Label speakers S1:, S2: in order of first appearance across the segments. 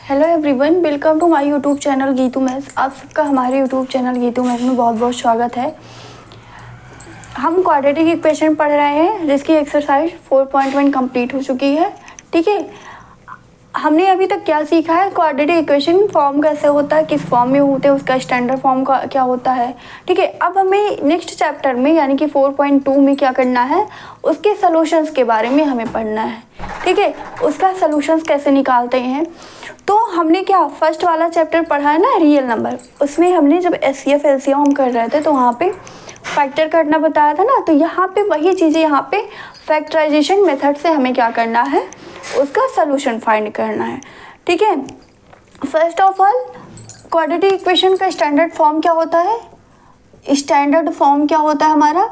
S1: Hello everyone, welcome to my YouTube channel Geetu maths. आप सबका हमारे यूट्यूब चैनल गीतू मैथ्स में बहुत बहुत स्वागत है। हम क्वाड्रेटिक इक्वेशन पढ़ रहे हैं जिसकी एक्सरसाइज 4.1 कंप्लीट हो चुकी है। ठीक है, हमने अभी तक क्या सीखा है, क्वाड्रेटिक इक्वेशन फॉर्म कैसे होता है, किस फॉर्म में होते हैं, उसका स्टैंडर्ड फॉर्म का क्या होता है। ठीक है, अब हमें नेक्स्ट चैप्टर में यानी कि 4.2 में क्या करना है, उसके सॉल्यूशंस के बारे में हमें पढ़ना है। ठीक है, उसका सॉल्यूशंस कैसे निकालते हैं। तो हमने क्या फर्स्ट वाला चैप्टर पढ़ा है ना, रियल नंबर, उसमें हमने जब एचसीएफ एलसीएम हम कर रहे थे तो वहाँ पे फैक्टर करना बताया था ना। तो यहाँ पे वही चीज़ें, यहाँ पे फैक्टराइजेशन मेथड से हमें क्या करना है, उसका सॉल्यूशन फाइंड करना है। ठीक है, first of all quadratic equation का स्टैंडर्ड फॉर्म क्या होता है, स्टैंडर्ड फॉर्म क्या होता है हमारा,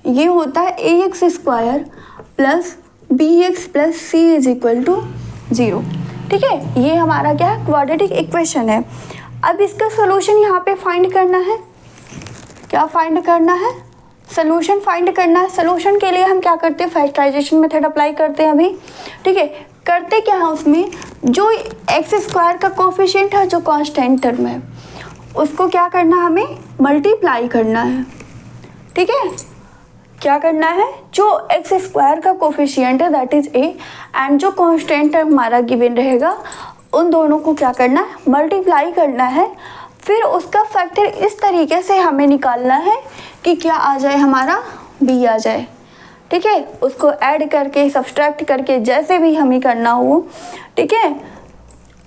S1: ये होता है ax square plus bx plus c is equal to 0। ठीक है, ये हमारा क्या है, क्वाड्रेटिक इक्वेशन है। अब इसका सॉल्यूशन यहाँ पे फाइंड करना है। क्या फाइंड करना है, सॉल्यूशन फाइंड करना है। सॉल्यूशन के लिए हम क्या करते हैं, फैक्टराइजेशन मेथड अप्लाई करते हैं अभी। ठीक है, करते क्या है, उसमें जो एक्स स्क्वायर का कोफिशिएंट है, जो कांस्टेंट टर्म है, उसको क्या करना है, हमें मल्टीप्लाई करना है। ठीक है, क्या करना है, जो एक्स स्क्वायर का कोफिशिएंट है दैट इज ए एंड जो कांस्टेंट टर्म हमारा गिवन रहेगा, उन दोनों को क्या करना है, मल्टीप्लाई करना है। फिर उसका फैक्टर इस तरीके से हमें निकालना है कि क्या आ जाए, हमारा बी आ जाए। ठीक है, उसको ऐड करके सब्सट्रैक्ट करके जैसे भी हमें करना हो, ठीक है,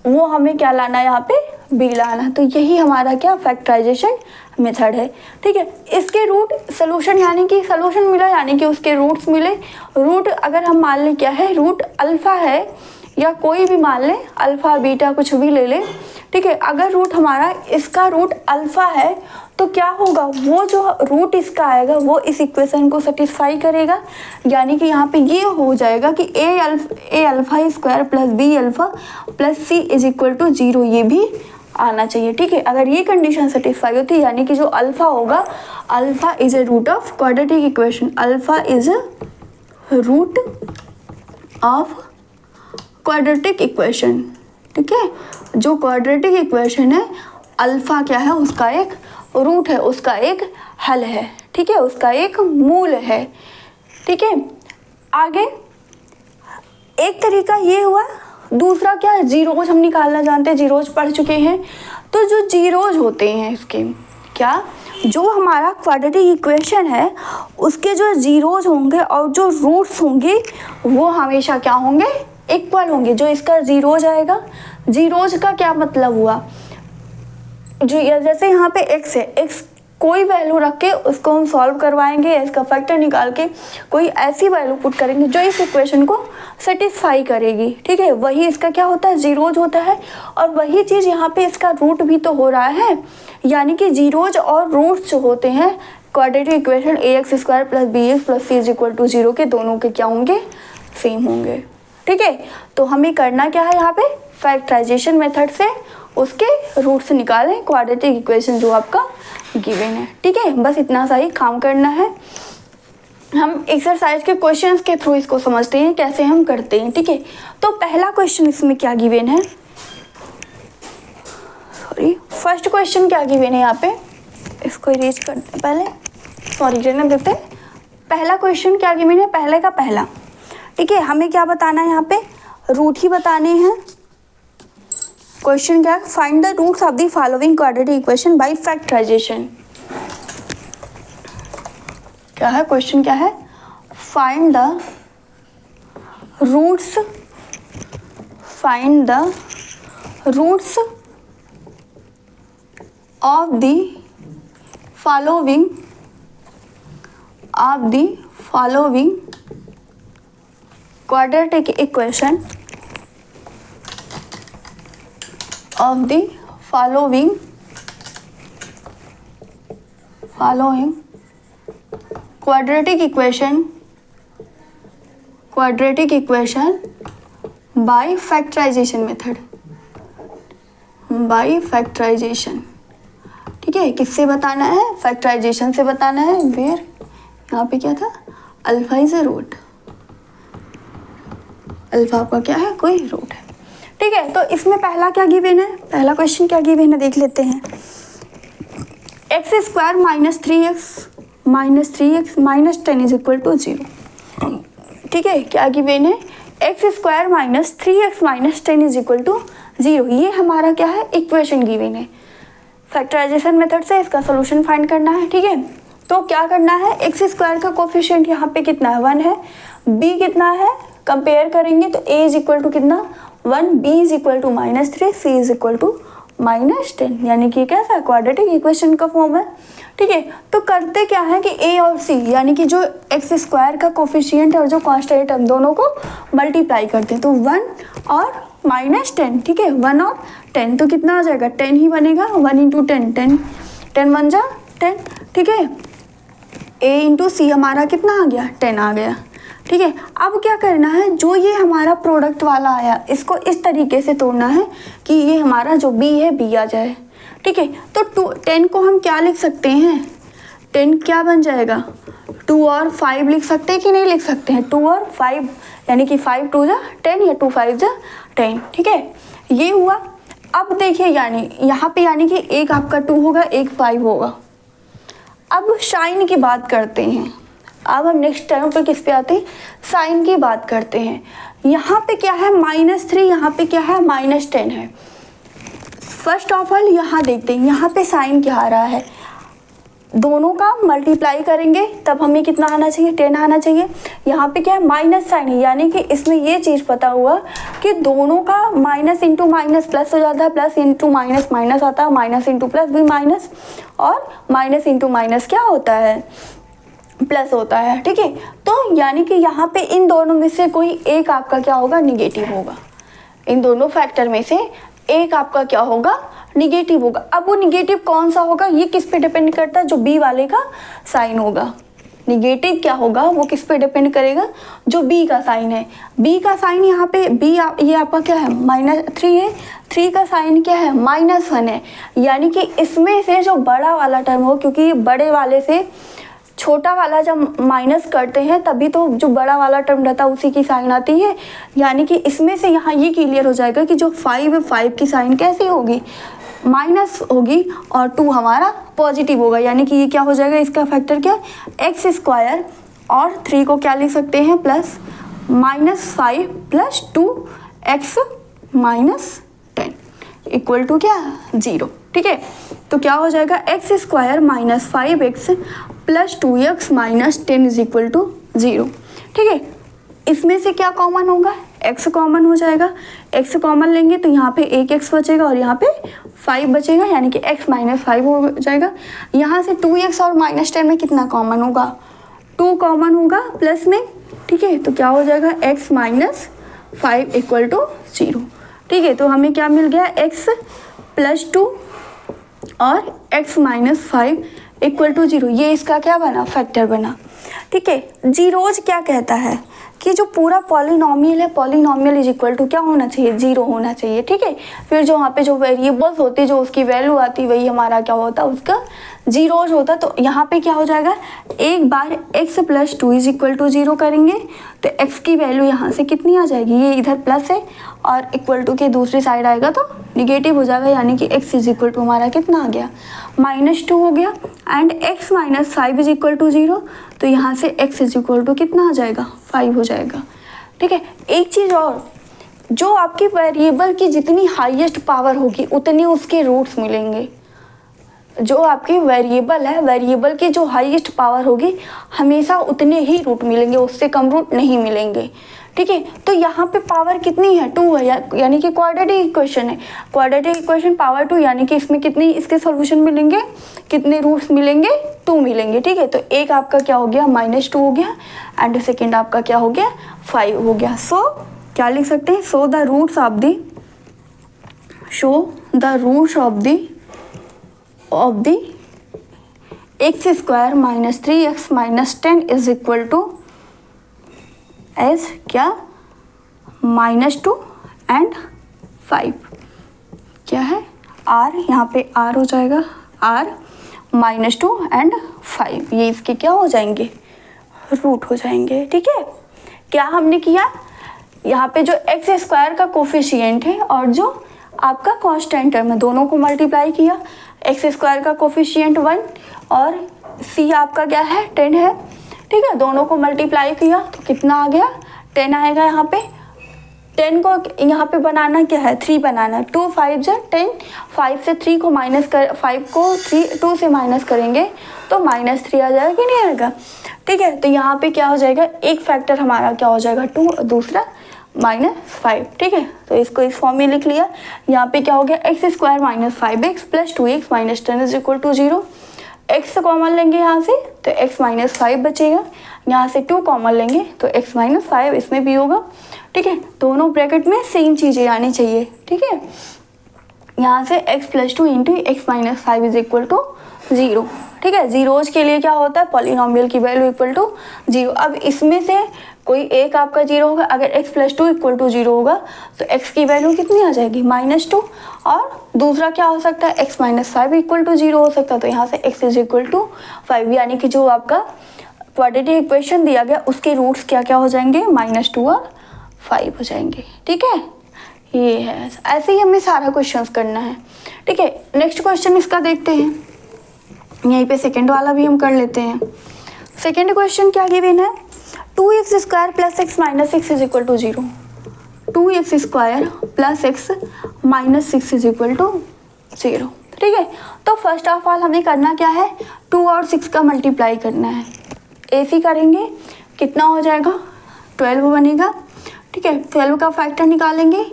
S1: वो हमें क्या लाना है, यहाँ पे बी लाना। तो यही हमारा क्या फैक्टराइजेशन मेथड है। ठीक है, इसके रूट सॉल्यूशन यानी कि सॉल्यूशन मिला यानी कि उसके रूट्स मिले। रूट अगर हम मान लें क्या है, रूट अल्फ़ा है या कोई भी मान लें, अल्फ़ा बीटा कुछ भी ले लें। ठीक है, अगर रूट हमारा इसका रूट अल्फ़ा है तो क्या होगा, वो जो रूट इसका आएगा वो इस इक्वेशन को सेटिस्फाई करेगा। यानी कि यहाँ पे ये हो जाएगा कि a alpha square plus b alpha plus c is equal to 0, ये भी आना चाहिए। ठीक है, अगर ये कंडीशन सेटिस्फाई होती है यानी कि जो अल्फ़ा होगा, alpha is a root of quadratic equation, alpha is a root of quadratic equation. ठीक है, जो क्वाड्रेटिक इक्वेशन है, अल्फ़ा क्या है, उसका एक रूट है, उसका एक हल है। ठीक है, उसका एक मूल है। ठीक है, आगे एक तरीका ये हुआ। दूसरा क्या है, जीरोज हम निकालना जानते हैं, जीरोज पढ़ चुके हैं। तो जो जीरोज होते हैं इसके, क्या जो हमारा क्वाड्रेटिक इक्वेशन है उसके जो जीरोज होंगे और जो रूट्स होंगे वो हमेशा क्या होंगे, इक्वल होंगे। जो इसका जीरोज आएगा, जीरोज का क्या मतलब हुआ, जो जैसे यहाँ पे x है, x कोई वैल्यू रख के उसको हम सॉल्व करवाएंगे, इसका फैक्टर निकाल के कोई ऐसी वैल्यू पुट करेंगे जो इस इक्वेशन को सेटिस्फाई करेगी। ठीक है, वही इसका क्या होता है, जीरोज होता है। और वही चीज़ यहाँ पे इसका रूट भी तो हो रहा है, यानी कि जीरोज और रूट्स जो होते हैं quadratic equation a x square plus b x plus c is equal to 0 के दोनों के क्या होंगे, सेम होंगे। ठीक है, तो हमें करना क्या है, यहाँ पे फैक्टराइजेशन मेथड से उसके रूट्स निकालें क्वाड्रेटिक इक्वेशन जो आपका गिवन है। ठीक है, बस इतना सा ही काम करना है। हम एक्सरसाइज के क्वेश्चंस के थ्रू इसको समझते हैं कैसे हम करते हैं। ठीक है, तो पहला क्वेश्चन इसमें क्या गिवन है, सॉरी फर्स्ट क्वेश्चन क्या गिवन है, यहाँ पे इसको इरेज करते हैं पहले, सॉरी रहने देते हैं। पहला क्वेश्चन क्या गिवन है, पहले का पहला। ठीक है, हमें क्या बताना है, यहाँ पे रूट ही बताने हैं। क्वेश्चन क्या है, find the roots of the following quadratic equation by factorisation. क्या है क्वेश्चन, क्या है, find the roots, find the roots of the following, of the following quadratic equation of the following quadratic equation by factorization method, by factorization। ठीक है, किससे बताना है, factorisation से बताना है। वेयर यहाँ पे क्या था, alpha is a root, alpha का क्या है, कोई रूट है। ठीक ठीक है, तो इसमें पहला क्या गिवन है, पहला क्वेश्चन क्या गिवन है देख लेते हैं। X square minus 3x minus 10 is equal to 0। ठीक है, क्या गिवन है, x square minus 3x minus 10 is equal to 0। ये हमारा क्या है, इक्वेशन गिवन है। फैक्टराइजेशन मेथड से इसका सोल्यूशन फाइंड करना है। ठीक है, तो क्या करना है, एक्स स्क्वायर का कोफिशिएंट यहाँ पे कितना है, 1 है, बी कितना है, कंपेयर करेंगे तो a इज इक्वल टू कितना 1, b is equal to -3, c is equal to -10, यानी कि कैसा क्वाड्रेटिक इक्वेशन का फॉर्म है। ठीक है, तो करते क्या है कि a और c यानी कि जो एक्स स्क्वायर का कोफिशिएंट और जो कांस्टेंट टर्म दोनों को मल्टीप्लाई करते हैं, तो 1 और -10। ठीक है, 1 और 10 तो कितना आ जाएगा, 10 ही बनेगा, 1 इंटू 10, 10 बन जा 10। ठीक है, a इंटू सी हमारा कितना आ गया, 10 आ गया। ठीक है, अब क्या करना है, जो ये हमारा प्रोडक्ट वाला आया इसको इस तरीके से तोड़ना है कि ये हमारा जो b है b आ जाए। ठीक है, तो 10 को हम क्या लिख सकते हैं, 10 क्या बन जाएगा, 2 और 5 लिख सकते हैं कि नहीं लिख सकते हैं, 2 और 5 यानी कि 5 2 जा 10 या 2 5 जा 10। ठीक है, ये हुआ। अब देखिए यानी यहाँ पे यानी कि एक आपका 2 होगा, एक 5 होगा। अब साइन की बात करते हैं, अब हम नेक्स्ट टर्म पे किस पे आते हैं, साइन की बात करते हैं। यहाँ पे क्या है -3, यहाँ पे क्या है -10 है। फर्स्ट ऑफ ऑल यहाँ देखते हैं, यहाँ पे साइन क्या आ रहा है, दोनों का मल्टीप्लाई करेंगे तब हमें कितना आना चाहिए, 10 आना चाहिए। यहाँ पे क्या है, माइनस साइन है, यानी कि इसमें ये चीज़ पता हुआ कि दोनों का माइनस इंटू माइनस प्लस हो जाता है, प्लस इंटू माइनस माइनस आता है, माइनस इंटू प्लस भी माइनस, और माइनस इंटू माइनस क्या होता है, प्लस होता है। ठीक है, तो यानी कि यहाँ पे इन दोनों में से कोई एक आपका क्या होगा, निगेटिव होगा। इन दोनों फैक्टर में से एक आपका क्या होगा, निगेटिव होगा। अब वो निगेटिव कौन सा होगा, ये किस पे डिपेंड करता है, जो बी वाले का साइन होगा। निगेटिव क्या होगा, वो किस पे डिपेंड करेगा, जो बी का साइन है। बी का साइन यहाँ पे बी ये आपका क्या है, -3 है, 3 का साइन क्या है, -1 है। यानी कि इसमें से जो बड़ा वाला टर्म हो, क्योंकि ये बड़े वाले से छोटा वाला जब माइनस करते हैं तभी तो जो बड़ा वाला टर्म रहता है उसी की साइन आती है। यानी कि इसमें से यहाँ ये क्लियर हो जाएगा कि जो 5 है, 5 की साइन कैसी होगी, माइनस होगी, और 2 हमारा पॉजिटिव होगा। यानी कि ये क्या हो जाएगा, इसका फैक्टर क्या, एक्स स्क्वायर, और 3 को क्या लिख सकते हैं, plus -5 plus 2x -10 equal to क्या, 0। ठीक है, तो क्या हो जाएगा, x square -5x plus 2x -10 is equal to 0। ठीक है, इसमें से क्या कॉमन होगा, x कॉमन हो जाएगा। x कॉमन लेंगे तो यहाँ पे एक x बचेगा और यहाँ पे 5 बचेगा, यानी कि x -5 हो जाएगा। यहाँ से 2x और -10 में कितना कॉमन होगा, 2 कॉमन होगा प्लस में। ठीक है, तो क्या हो जाएगा, x -5 इक्वल टू 0। ठीक है, तो हमें क्या मिल गया, x + 2 और x -5 इक्वल टू 0। ये इसका क्या बना, फैक्टर बना। ठीक है, जीरोज क्या कहता है कि जो पूरा पॉलिनॉमियल है, पॉलिनॉमियल इज इक्वल टू क्या होना चाहिए, 0 होना चाहिए। ठीक है, फिर जो वहाँ पे जो वेरिएबल्स होते जो उसकी वैल्यू आती वही हमारा क्या होता, उसका जीरोज होता। तो यहाँ पे क्या हो जाएगा, एक बार x + 2 इज इक्वल टू 0 करेंगे तो x की वैल्यू यहाँ से कितनी आ जाएगी, ये इधर प्लस है और इक्वल टू के दूसरी साइड आएगा तो निगेटिव हो जाएगा। यानी कि x इज इक्वल टू हमारा कितना आ गया, -2 हो गया, and x -5 is equal to 0। तो यहाँ से x इज इक्वल टू कितना आ जाएगा, 5 हो जाएगा। ठीक है, एक चीज़ और, जो आपकी वेरिएबल की जितनी हाईएस्ट पावर होगी उतने उसके रूट्स मिलेंगे। जो आपकी वेरिएबल है, वेरिएबल की जो हाईएस्ट पावर होगी हमेशा उतने ही रूट मिलेंगे, उससे कम रूट नहीं मिलेंगे। ठीक है, तो यहाँ पे पावर कितनी है, 2 है, यानी कि क्वाड्रेटिक इक्वेशन है। क्वाड्रेटिक इक्वेशन पावर 2, यानी कि इसमें कितनी इसके सॉल्यूशन मिलेंगे, कितने रूट्स मिलेंगे, 2 मिलेंगे। ठीक है, तो एक आपका क्या हो गया, -2 हो गया, एंड सेकेंड आपका क्या हो गया, 5 हो गया। सो क्या लिख सकते हैं, show the roots of the x square -3x -10 is equal to as क्या, -2 एंड 5 क्या है, r, यहाँ पे r हो जाएगा, r -2 एंड 5, ये इसके क्या हो जाएंगे, रूट हो जाएंगे। ठीक है, क्या हमने किया, यहाँ पे जो एक्स स्क्वायर का कोफिशिएंट है और जो आपका कांस्टेंट टर्म है दोनों को मल्टीप्लाई किया, एक्स स्क्वायर का कोफिशिएंट 1 और सी आपका क्या है 10 है, ठीक है, दोनों को मल्टीप्लाई किया तो कितना आ गया 10 आएगा। यहाँ पे 10 को यहाँ पे बनाना क्या है 3 बनाना, 2 5 जा 10, 5 से 3 को माइनस कर 5 को 2 से माइनस करेंगे तो -3 आ जाएगा कि नहीं आएगा, ठीक है। तो यहाँ पे क्या हो जाएगा एक फैक्टर हमारा क्या हो जाएगा 2 और दूसरा -5, ठीक है। तो इसको इस फॉर्म में लिख लिया। यहाँ पे क्या हो गया x square -5x + 2x - 10 = 0। x common लेंगे यहाँ से तो x -5 बचेगा, यहाँ से 2 कॉमन लेंगे तो x -5 इसमें भी होगा, ठीक है। दोनों ब्रैकेट में सेम चीज़ें आनी चाहिए, ठीक है। यहाँ से x + 2 × x - 5 = 0, ठीक है। जीरोज के लिए क्या होता है पॉलिनोमियल की वैल्यू = 0। अब इसमें से कोई एक आपका 0 होगा, अगर x + 2 = 0 होगा तो x की वैल्यू कितनी आ जाएगी -2, और दूसरा क्या हो सकता है x - 5 = 0 हो सकता है, तो यहाँ से x = 5, यानी कि जो आपका क्वाड्रेटिक इक्वेशन दिया गया उसके रूट्स क्या क्या हो जाएंगे -2 और 5 हो जाएंगे, ठीक है। ये है, ऐसे ही हमें सारा क्वेश्चन करना है, ठीक है। नेक्स्ट क्वेश्चन इसका देखते हैं, यहीं पे सेकेंड वाला भी हम कर लेते हैं। सेकेंड क्वेश्चन क्या गिवन है 2x² + x - 6 = 0, 2x² + x - 6 = 0, ठीक है। तो फर्स्ट ऑफ ऑल हमें करना क्या है 2 और 6 का मल्टीप्लाई करना है, ऐसे करेंगे कितना हो जाएगा 12 बनेगा, ठीक है। 12 का फैक्टर निकालेंगे,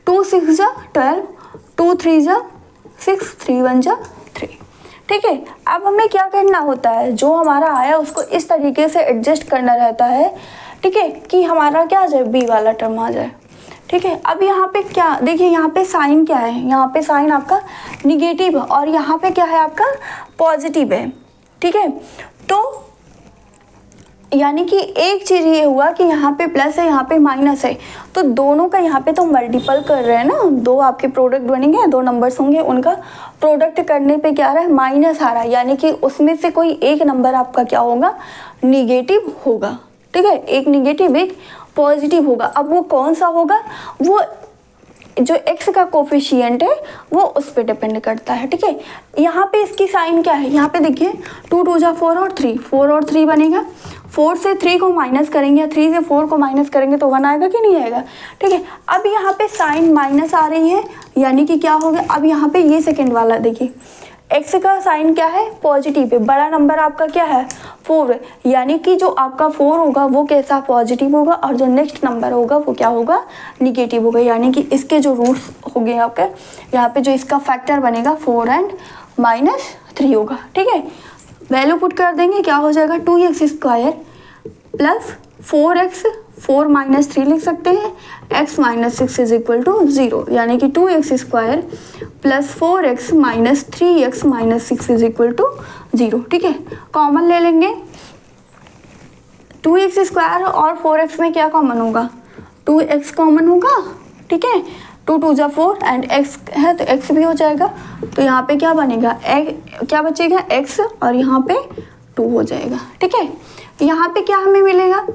S1: 2 6 जा 12, 2 3 जा 6, 3 1 जा 3, ठीक है। अब हमें क्या करना होता है जो हमारा आया उसको इस तरीके से एडजस्ट करना रहता है, ठीक है, कि हमारा क्या आ जाए बी वाला टर्म आ जाए, ठीक है। अब यहाँ पे क्या देखिए यहाँ पे साइन क्या है, यहाँ पे साइन आपका निगेटिव और यहाँ पे क्या है आपका पॉजिटिव है, ठीक है। तो यानी कि एक चीज़ ये हुआ कि यहाँ पे प्लस है यहाँ पे माइनस है, तो दोनों का यहाँ पे तो मल्टीपल कर रहे हैं ना, दो आपके प्रोडक्ट बनेंगे, दो नंबर्स होंगे, उनका प्रोडक्ट करने पे क्या आ रहा है माइनस आ रहा है, यानी कि उसमें से कोई एक नंबर आपका क्या होगा निगेटिव होगा, ठीक है। एक निगेटिव एक पॉजिटिव होगा। अब वो कौन सा होगा, वो जो x का कोफिशिएंट है वो उस पर डिपेंड करता है, ठीक है। यहाँ पे इसकी साइन क्या है, यहाँ पे देखिए 2 2 जा 4 और 3, 4 और 3 बनेगा, 4 से 3 को माइनस करेंगे, 3 से 4 को माइनस करेंगे तो 1 आएगा कि नहीं आएगा, ठीक है। अब यहाँ पे साइन माइनस आ रही है, यानी कि क्या हो गया, अब यहाँ पे ये सेकेंड वाला देखिए x का साइन क्या है पॉजिटिव है, बड़ा नंबर आपका क्या है 4 है, यानी कि जो आपका 4 होगा वो कैसा पॉजिटिव होगा और जो नेक्स्ट नंबर होगा वो क्या होगा निगेटिव होगा, यानी कि इसके जो रूट्स हो गए आपके यहाँ पे जो इसका फैक्टर बनेगा 4 एंड -3 होगा, ठीक है। वैल्यू पुट कर देंगे, क्या हो जाएगा 2x² + 4x 4 - 3 लिख सकते हैं, x - 6 = 0, यानी कि 2x² + 4x - 3x - 6 = 0, ठीक है। कॉमन ले लेंगे, 2x² और 4x में क्या कॉमन होगा 2x कॉमन होगा, ठीक है। 2 2 जा 4 एंड x है तो x भी हो जाएगा, तो यहाँ पे क्या बनेगा क्या बचेगा x और यहाँ पे 2 हो जाएगा, ठीक है। यहाँ पे क्या हमें मिलेगा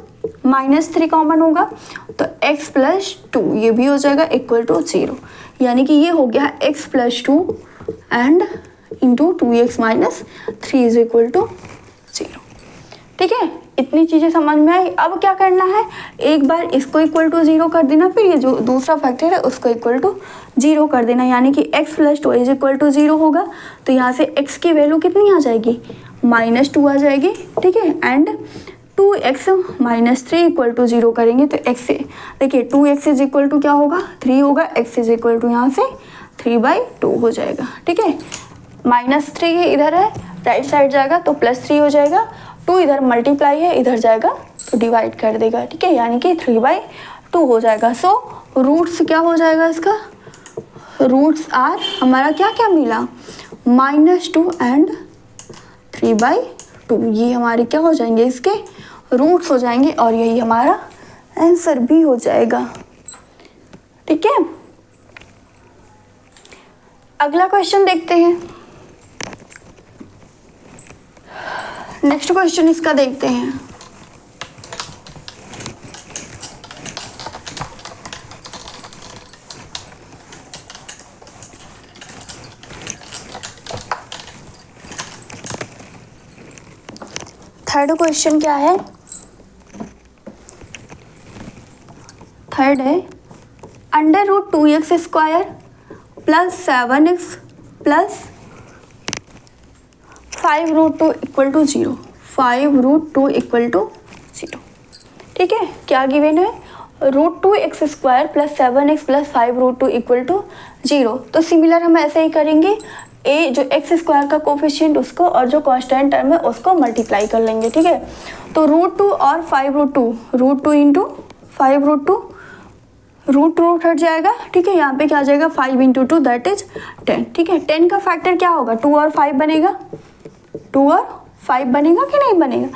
S1: -3 कॉमन होगा तो x + 2 ये भी हो जाएगा = 0, यानी कि ये हो गया x + 2 एंड इंटू 2x - 3 = 0, ठीक है। इतनी चीज़ें समझ में आई। अब क्या करना है एक बार इसको = 0 कर देना, फिर ये जो दूसरा फैक्टर है उसको =0 कर देना, यानी कि x + 2 = 0 होगा, तो यहाँ से x की वैल्यू कितनी आ जाएगी -2 आ जाएगी, ठीक है। एंड 2x - 3 = 0 करेंगे तो x से देखिए 2x = क्या होगा 3 होगा, x यहाँ से 3/2 हो जाएगा, ठीक है। -3 इधर है राइट साइड जाएगा तो +3 हो जाएगा, 2 इधर मल्टीप्लाई है इधर जाएगा तो डिवाइड कर देगा, ठीक है, यानी कि 3/2 हो जाएगा। सो रूट्स क्या हो जाएगा इसका, रूट्स आर हमारा क्या क्या मिला -2 एंड 3/2, ये हमारे क्या हो जाएंगे इसके रूट्स हो जाएंगे और यही हमारा आंसर भी हो जाएगा, ठीक है। अगला क्वेश्चन देखते हैं, नेक्स्ट क्वेश्चन इसका देखते हैं। थर्ड क्वेश्चन क्या है, थर्ड है under root 2x square plus 7x plus 5 root 2 equal to 0, 5 root 2 equal to 0। ठीक है, क्या गिवन है, root 2x square plus 7x plus 5 root 2 equal to 0। तो सिमिलर हम ऐसे ही करेंगे, ए जो एक्स स्क्वायर का कोफिशिएंट उसको और जो कांस्टेंट टर्म है उसको मल्टीप्लाई कर लेंगे। ठीक है, तो रूट 2 और 5 root 2, root 2 into 5 root 2, root root हट जाएगा। ठीक है, यहाँ पे क्या आ जाएगा, 5 इंटू 2 दैट इज 10। ठीक है, 10 का फैक्टर क्या होगा, 2 और 5 बनेगा, 2 और 5 बनेगा कि नहीं बनेगा।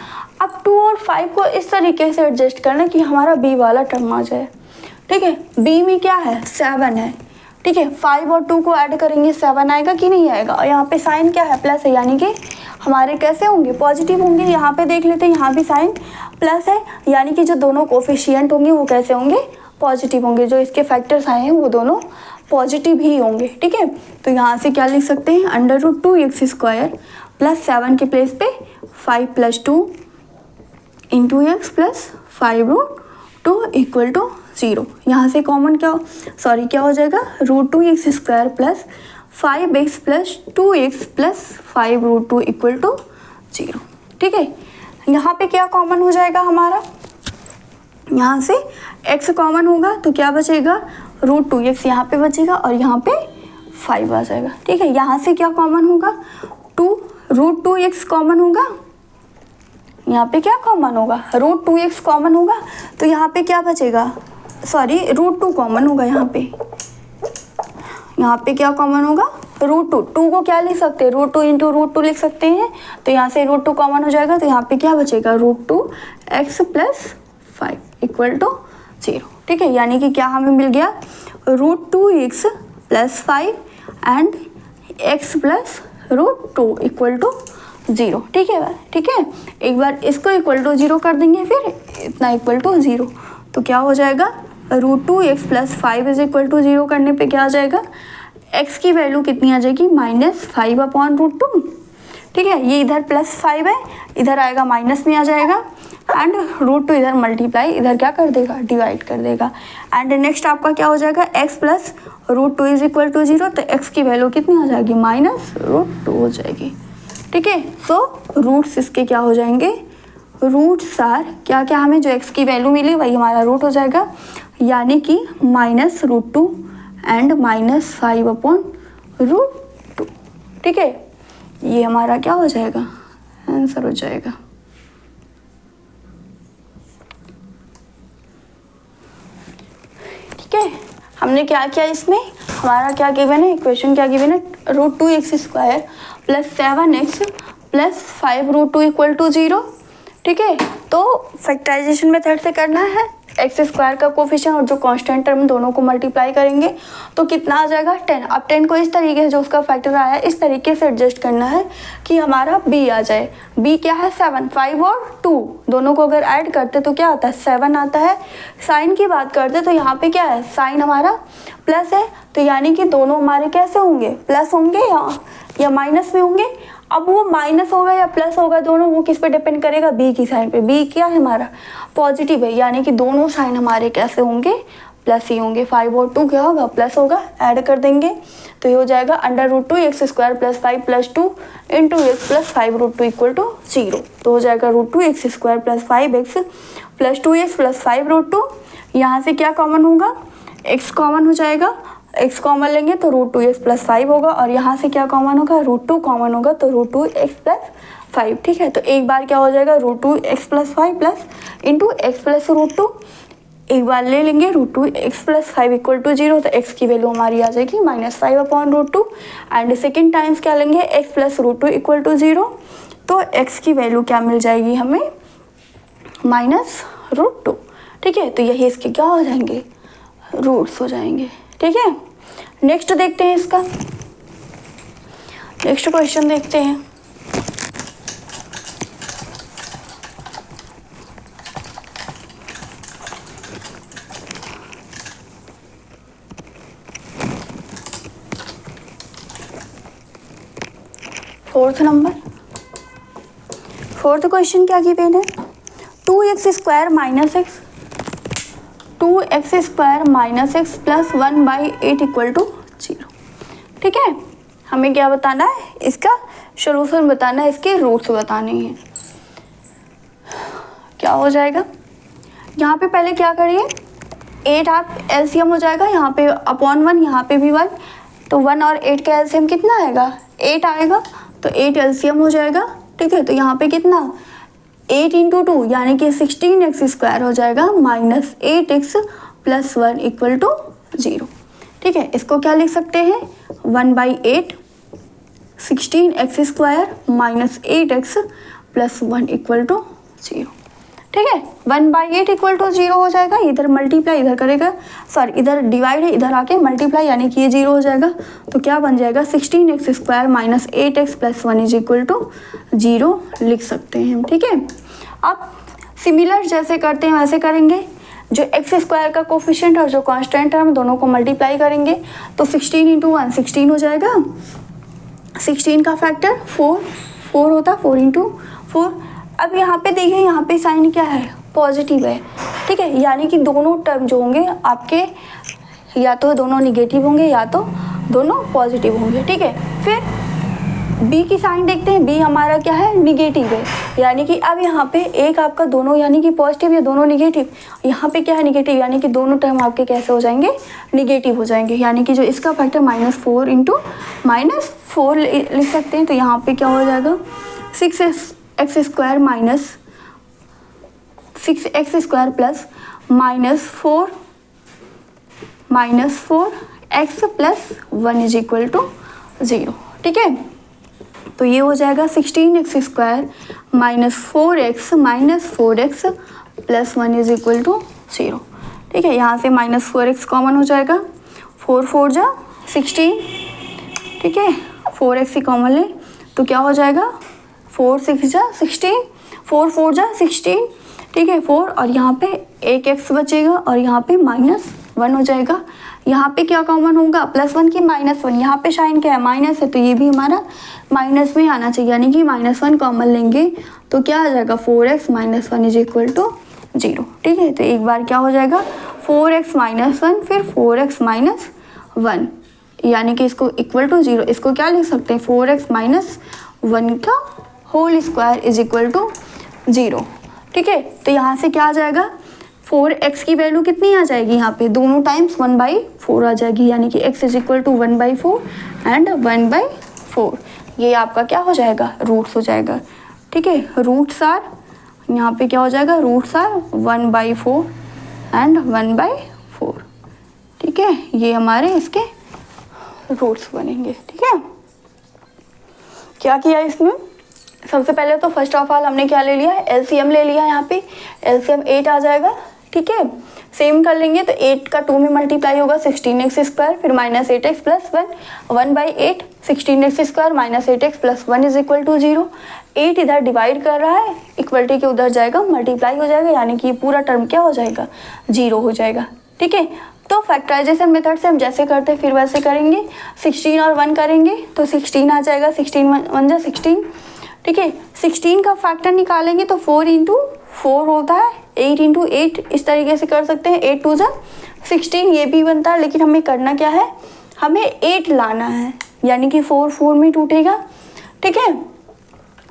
S1: अब 2 और 5 को इस तरीके से एडजस्ट करना कि हमारा बी वाला टर्म आ जाए। ठीक है, बी में क्या है, 7 है। ठीक है, 5 और 2 को ऐड करेंगे 7 आएगा कि नहीं आएगा। और यहाँ पे साइन क्या है, प्लस है, यानी कि हमारे कैसे होंगे, पॉजिटिव होंगे। यहाँ पे देख लेते हैं, यहाँ भी साइन प्लस है, यानी कि जो दोनों कोफिशिएंट होंगे वो कैसे होंगे, पॉजिटिव होंगे। जो इसके फैक्टर्स आए हैं वो दोनों पॉजिटिव ही होंगे। ठीक है, तो यहाँ से क्या लिख सकते हैं, under root 2x square plus 7 के प्लेस पे 5 plus 2 into x plus 5 root 2 equal to 0। यहाँ से कॉमन क्या हो जाएगा, root 2x square plus 5x plus 2x plus 5 root 2 equal to 0। ठीक है, यहाँ पे क्या कॉमन हो जाएगा हमारा, यहाँ से x कॉमन होगा तो क्या बचेगा, रूट 2x यहाँ पे बचेगा और यहाँ पे 5 आ जाएगा। ठीक है, यहाँ से क्या कॉमन होगा, 2 रूट 2x कॉमन होगा, यहाँ पे क्या कॉमन होगा, रूट 2x कॉमन होगा तो यहाँ पे क्या बचेगा, सॉरी रूट 2 कॉमन होगा। यहाँ पे क्या कॉमन होगा, रूट 2 को क्या लिख सकते हैं, रूट 2 इंटू रूट 2 लिख सकते हैं। तो यहाँ से रूट 2 कॉमन हो जाएगा तो यहाँ पे क्या बचेगा, root 2x plus 5 equal to 0। ठीक है, यानी कि क्या हमें मिल गया, root 2x plus 5 and x plus root 2 equal to 0। ठीक है, एक बार इसको इक्वल टू 0 कर देंगे, फिर इतना इक्वल टू 0, तो क्या हो जाएगा, root 2x plus 5 is equal to 0 करने पे क्या आ जाएगा, x की वैल्यू कितनी आ जाएगी, -5 अपॉन रूट 2। ठीक है, ये इधर +5 है, इधर आएगा माइनस में आ जाएगा एंड रूट 2 इधर मल्टीप्लाई इधर क्या कर देगा, डिवाइड कर देगा। एंड नेक्स्ट आपका क्या हो जाएगा, x plus root 2 is equal to 0, तो x की वैल्यू कितनी आ जाएगी, -√2 हो जाएगी। ठीक है, सो रूट्स इसके क्या हो जाएंगे, रूट्स आर क्या क्या, हमें जो x की वैल्यू मिली वही हमारा रूट हो जाएगा, यानी कि -√2 एंड -5 अपॉन रूट 2। ठीक है, ये हमारा क्या हो जाएगा, आंसर हो जाएगा। ठीक है, हमने क्या किया, इसमें हमारा क्या गिवन है, इक्वेशन क्या गिवन है, root 2x square plus 7x plus 5 root 2 equal to 0। ठीक है, तो फैक्टराइजेशन मेथड से करना है, एक्स स्क्वायर का कोफिशिएंट और जो कांस्टेंट टर्म दोनों को मल्टीप्लाई करेंगे तो कितना आ जाएगा, 10। अब 10 को इस तरीके से जो उसका फैक्टर आया है इस तरीके से एडजस्ट करना है कि हमारा b आ जाए। b क्या है, 7, 5 और 2 दोनों को अगर ऐड करते तो क्या आता है, 7 आता है। साइन की बात करते तो यहाँ पे क्या है, साइन हमारा प्लस है, तो यानी कि दोनों हमारे कैसे होंगे, प्लस होंगे या माइनस में होंगे। अब वो माइनस होगा या प्लस होगा दोनों, वो किस पे डिपेंड करेगा, बी की साइन पे। बी क्या है हमारा, पॉजिटिव है, यानी कि दोनों साइन हमारे कैसे होंगे, प्लस ही होंगे। 5 और 2 क्या होगा, प्लस होगा, ऐड कर देंगे तो ये हो जाएगा √2x square plus 5 plus 2 into x plus 5 root 2 equal to 0। तो हो जाएगा √2x square plus 5x plus 2x plus 5 root 2। यहाँ से क्या कॉमन होगा, x कॉमन हो जाएगा, x कॉमन लेंगे तो √2x प्लस 5 होगा और यहाँ से क्या कॉमन होगा, √2 कॉमन होगा तो √2x प्लस 5। ठीक है, तो एक बार क्या हो जाएगा, √2x plus 5 plus into x plus √2, एक बार ले लेंगे √2x प्लस 5 इक्वल टू 0, तो x की वैल्यू हमारी आ जाएगी -5 अपॉन √2 एंड सेकेंड टाइम्स क्या लेंगे, x प्लस √2 इक्वल टू 0, तो x की वैल्यू क्या मिल जाएगी हमें, -√2। ठीक है, तो यही इसके क्या हो जाएंगे, रूट्स हो जाएंगे। ठीक है, नेक्स्ट देखते हैं, इसका नेक्स्ट क्वेश्चन देखते हैं। फोर्थ क्वेश्चन क्या गिवन है, 2x square minus x, 2x square minus x plus 1/8 equal to 0। ठीक है, हमें क्या बताना है, इसका सोल्यूशन बताना है, इसके रूट्स बताने हैं। क्या हो जाएगा, यहाँ पे पहले क्या करिए, 8 आप एलसीएम हो जाएगा, यहाँ पे अपॉन 1, यहाँ पे भी 1, तो 1 और 8 का एलसीएम कितना आएगा, 8 आएगा, तो 8 एलसीएम हो जाएगा। ठीक है, तो यहाँ पे कितना 8 इंटू 2 यानी कि 16x स्क्वायर हो जाएगा minus 8x plus 1 equal to 0। ठीक है, इसको क्या लिख सकते हैं, 1/8 16x square minus 8x plus 1 equal to 0। ठीक है, 1/8 इक्वल टू 0 हो जाएगा, इधर मल्टीप्लाई इधर करेगा, सॉरी इधर डिवाइड है, इधर आके मल्टीप्लाई यानी कि ये 0 हो जाएगा, तो क्या बन जाएगा 16x square minus 8x plus 1 is equal to 0 लिख सकते हैं। ठीक है, अब सिमिलर जैसे करते हैं वैसे करेंगे, जो एक्स स्क्वायर का कोफिशिएंट और जो कांस्टेंट है हम दोनों को मल्टीप्लाई करेंगे, तो 16 इंटू 1 16 हो जाएगा, 16 का फैक्टर 4 होता, 4 इंटू 4। अब यहाँ पे देखिए, यहाँ पे साइन क्या है, पॉजिटिव है। ठीक है, यानी कि दोनों टर्म जो होंगे आपके या तो दोनों निगेटिव होंगे या तो दोनों पॉजिटिव होंगे। ठीक है, फिर बी की साइन देखते हैं, बी हमारा क्या है, निगेटिव है, यानी कि अब यहाँ पे एक आपका दोनों यानी कि पॉजिटिव या दोनों निगेटिव, यहाँ पे क्या है निगेटिव, यानी कि दोनों टर्म आपके कैसे हो जाएंगे, निगेटिव हो जाएंगे, यानी कि जो इसका फैक्टर -4 इंटू -4 लिख सकते हैं। तो यहाँ पे क्या हो जाएगा 6x square minus 6x square plus -4x plus 1 is equal to 0। ठीक है, तो ये हो जाएगा 16x square minus 4x plus 1 is equal to 0। ठीक है, यहाँ से -4x कॉमन हो जाएगा, 4 4 जा 16। ठीक है, 4x ही कॉमन ले तो क्या हो जाएगा 4 6 जा 16, 4 4 जा 16। ठीक है, 4 और यहाँ पे एक x बचेगा और यहाँ पे -1 हो जाएगा। यहाँ पे क्या कॉमन होगा, +1 की -1, यहाँ पे साइन क्या है, माइनस है, तो ये भी हमारा माइनस में आना चाहिए, यानी कि -1 कॉमन लेंगे तो क्या आ जाएगा 4x - 1 इज इक्वल टू 0। ठीक है, तो एक बार क्या हो जाएगा 4x - 1 फिर 4x - 1 यानी कि इसको इक्वल टू 0, इसको क्या लिख सकते हैं 4x - 1 का whole square is equal to 0। ठीक है, तो यहाँ से क्या आ जाएगा 4x की वैल्यू कितनी आ जाएगी, यहाँ पे दोनों टाइम्स 1/4 आ जाएगी, यानी कि x is equal to 1/4 and 1/4। ये आपका क्या हो जाएगा, रूट्स हो जाएगा। ठीक है, रूट्स आर, यहाँ पे क्या हो जाएगा रूट्स आर 1/4 एंड 1/4। ठीक है, ये हमारे इसके रूट्स बनेंगे। ठीक है, क्या किया इसमें, सबसे पहले तो फर्स्ट ऑफ ऑल हमने क्या ले लिया है, एलसीएम ले लिया, यहाँ पे एलसीएम 8 आ जाएगा। ठीक है, सेम कर लेंगे तो 8 का 2 में मल्टीप्लाई होगा 16x स्क्वायर फिर -8x plus 1, 1/8 16x square -8x plus 1 is equal to 0। 8 इधर डिवाइड कर रहा है, इक्वलिटी के उधर जाएगा मल्टीप्लाई हो जाएगा, यानी कि पूरा टर्म क्या हो जाएगा 0 हो जाएगा। ठीक है, तो फैक्टराइजेशन मेथड से हम जैसे करते हैं फिर वैसे करेंगे, 16 और 1 करेंगे तो 16 आ जाएगा, 16 1 जा 16। ठीक है, 16 का फैक्टर निकालेंगे तो 4 इंटू 4 होता है, 8 इंटू 8 इस तरीके से कर सकते हैं, 8 2 जा 16 ये भी बनता है, लेकिन हमें करना क्या है, हमें 8 लाना है, यानी कि 4 4 में टूटेगा। ठीक है,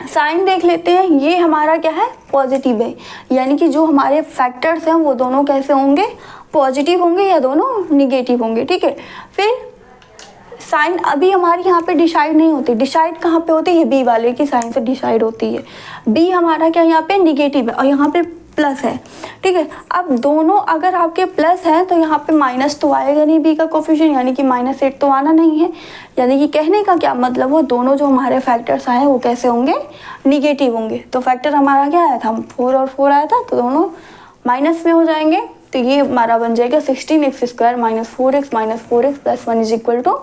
S1: साइन देख लेते हैं, ये हमारा क्या है पॉजिटिव है, यानी कि जो हमारे फैक्टर्स हैं वो दोनों कैसे होंगे, पॉजिटिव होंगे या दोनों निगेटिव होंगे। ठीक है, फिर साइन अभी हमारी यहाँ पे डिसाइड नहीं होती, डिसाइड कहाँ पे होती है, ये बी वाले की साइन से डिसाइड होती है। बी हमारा क्या यहाँ पे निगेटिव है और यहाँ पे प्लस है। ठीक है, अब दोनों अगर आपके प्लस है तो यहाँ पे माइनस तो आएगा नहीं बी का कोफिशिएंट, यानी कि -8 तो आना नहीं है, यानी कि कहने का क्या मतलब वो दोनों जो हमारे फैक्टर्स आए वो कैसे होंगे, निगेटिव होंगे। तो फैक्टर हमारा क्या आया था, 4 और 4 आया था, तो दोनों माइनस में हो जाएंगे, तो ये हमारा बन जाएगा 16x square -4x plus 1 is equal to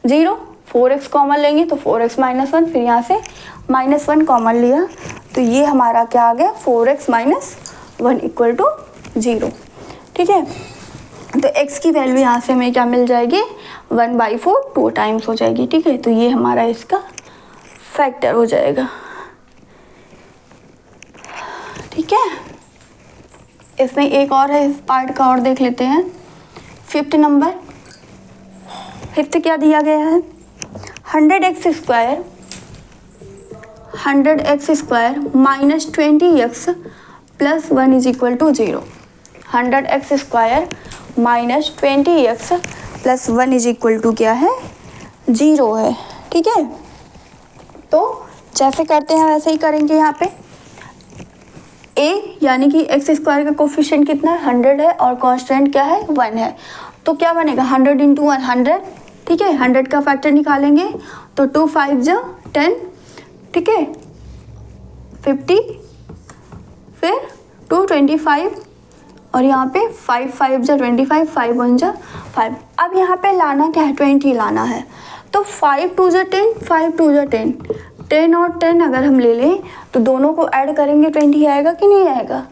S1: 0। 4x common लेंगे तो 4x - 1, फिर यहाँ से -1 कॉमन लिया तो ये हमारा क्या आ गया 4x - 1 इक्वल टू 0। ठीक है, तो x की वैल्यू यहाँ से हमें क्या मिल जाएगी 1/4 2 टाइम्स हो जाएगी। ठीक है, तो ये हमारा इसका फैक्टर हो जाएगा। इसमें एक और है, इस पार्ट का और देख लेते हैं। 5th नंबर, 5th क्या दिया गया है, 100x square minus 20x plus 1 is equal to 0। 100x square minus 20x plus 1 is equal to क्या है, 0 है। ठीक है, तो जैसे करते हैं वैसे ही करेंगे। यहाँ पे a यानी कि एक्स स्क्वायर का कोफिशिएंट कितना है, 100 है, और कांस्टेंट क्या है, 1 है। तो क्या बनेगा, 100 इंटू 1 100। ठीक है, 100 का फैक्टर निकालेंगे तो 2 5 जा 10, ठीक है, 50, फिर 2 25, और यहाँ पे 5 5 जा 25, 5 1 जा 5। अब यहाँ पे लाना क्या है, 20 लाना है। तो 5 2 जा 10, 5 2 जा 10, 10 और 10 अगर हम ले लें तो दोनों को ऐड करेंगे 20 आएगा कि नहीं आएगा।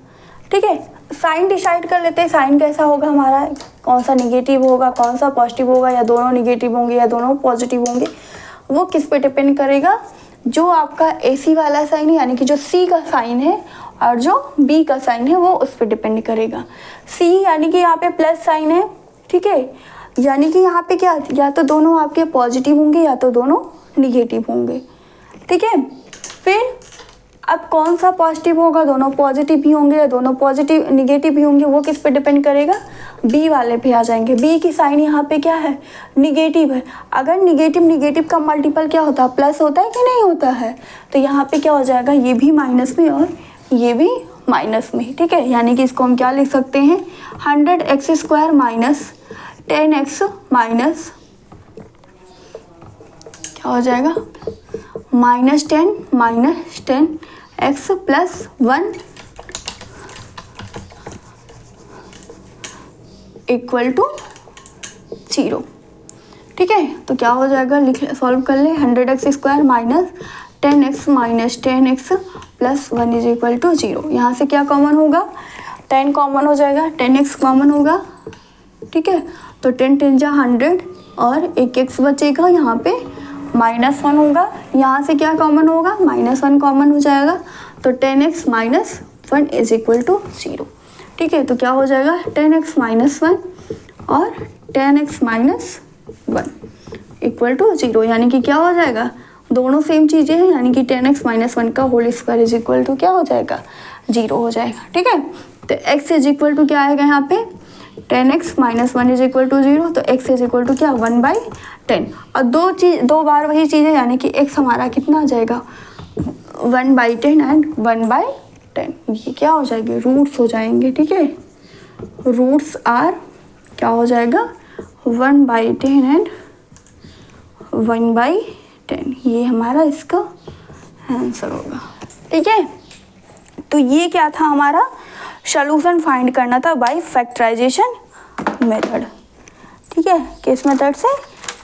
S1: ठीक है, साइन डिसाइड कर लेते हैं, साइन कैसा होगा हमारा, कौन सा निगेटिव होगा कौन सा पॉजिटिव होगा, या दोनों निगेटिव होंगे या दोनों पॉजिटिव होंगे, वो किस पे डिपेंड करेगा, जो आपका AC वाला साइन है यानी कि जो C का साइन है और जो B का साइन है वो उस पर डिपेंड करेगा। C यानी कि यहाँ पे प्लस साइन है, ठीक है, यानी कि यहाँ पे क्या, या तो दोनों आपके पॉजिटिव होंगे या तो दोनों निगेटिव होंगे। ठीक है, फिर अब कौन सा पॉजिटिव होगा, दोनों पॉजिटिव ही होंगे या दोनों पॉजिटिव निगेटिव ही होंगे, वो किस पे डिपेंड करेगा, B वाले पे आ जाएंगे। B की साइन यहाँ पे क्या है, निगेटिव है। अगर निगेटिव का मल्टीपल क्या होता है, प्लस होता है कि नहीं होता है, तो यहाँ पे क्या हो जाएगा, ये भी माइनस में और ये भी माइनस में। ठीक है, यानी कि इसको हम क्या लिख सकते हैं, 100x square minus 10x minus क्या हो जाएगा, -10 x प्लस 1 इक्वल टू 0। ठीक है, तो क्या हो जाएगा, लिख सॉल्व कर ले, 100x square minus 10x minus 10x plus 1 is equal to 0। यहाँ से क्या कॉमन होगा, 10 कॉमन हो जाएगा, 10x कॉमन होगा। ठीक है, तो 10 10 जा 100 और एक x बचेगा, यहाँ पे -1 होगा, यहाँ से क्या कॉमन होगा, -1 कॉमन हो जाएगा, तो 10x minus 1 is equal to 0। ठीक है, तो क्या हो जाएगा, 10x माइनस 1 और 10x माइनस 1 इक्वल टू 0, यानी कि क्या हो जाएगा, दोनों सेम चीज़ें हैं, यानी कि 10x माइनस 1 का whole square is equal to क्या हो जाएगा, 0 हो जाएगा। ठीक है, तो x इज इक्वल टू क्या आएगा यहाँ पे, 10x minus 1 is equal to 0, तो x इज इक्वल टू क्या, 1/10। और दो बार वही चीज़ है, यानी कि x हमारा कितना आ जाएगा, 1/10 एंड 1/10, ये क्या हो जाएंगे, रूट्स हो जाएंगे। ठीक है, रूट्स आर क्या हो जाएगा, 1/10 एंड 1/10, ये हमारा इसका आंसर होगा। ठीक है, तो ये क्या था, हमारा सॉल्यूशन फाइंड करना था बाय फैक्टराइजेशन मेथड। ठीक है, किस मेथड से,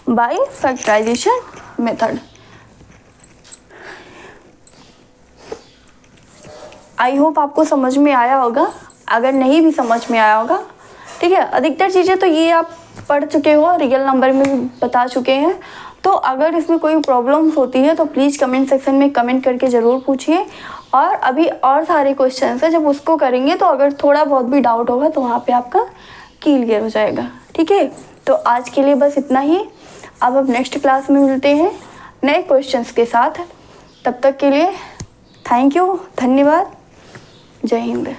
S1: by factorisation method. I hope आपको समझ में आया होगा, अगर नहीं भी समझ में आया होगा, ठीक है, अधिकतर चीज़ें तो ये आप पढ़ चुके हो, रियल नंबर में भी बता चुके हैं। तो अगर इसमें कोई प्रॉब्लम्स होती है तो प्लीज़ कमेंट सेक्शन में कमेंट करके ज़रूर पूछिए, और अभी और सारे क्वेश्चन है, जब उसको करेंगे तो अगर थोड़ा बहुत भी डाउट होगा तो वहाँ पे आपका क्लियर हो जाएगा। ठीक है, तो आज के लिए बस इतना ही, अब नेक्स्ट क्लास में मिलते हैं नए क्वेश्चंस के साथ। तब तक के लिए थैंक यू, धन्यवाद, जय हिंद।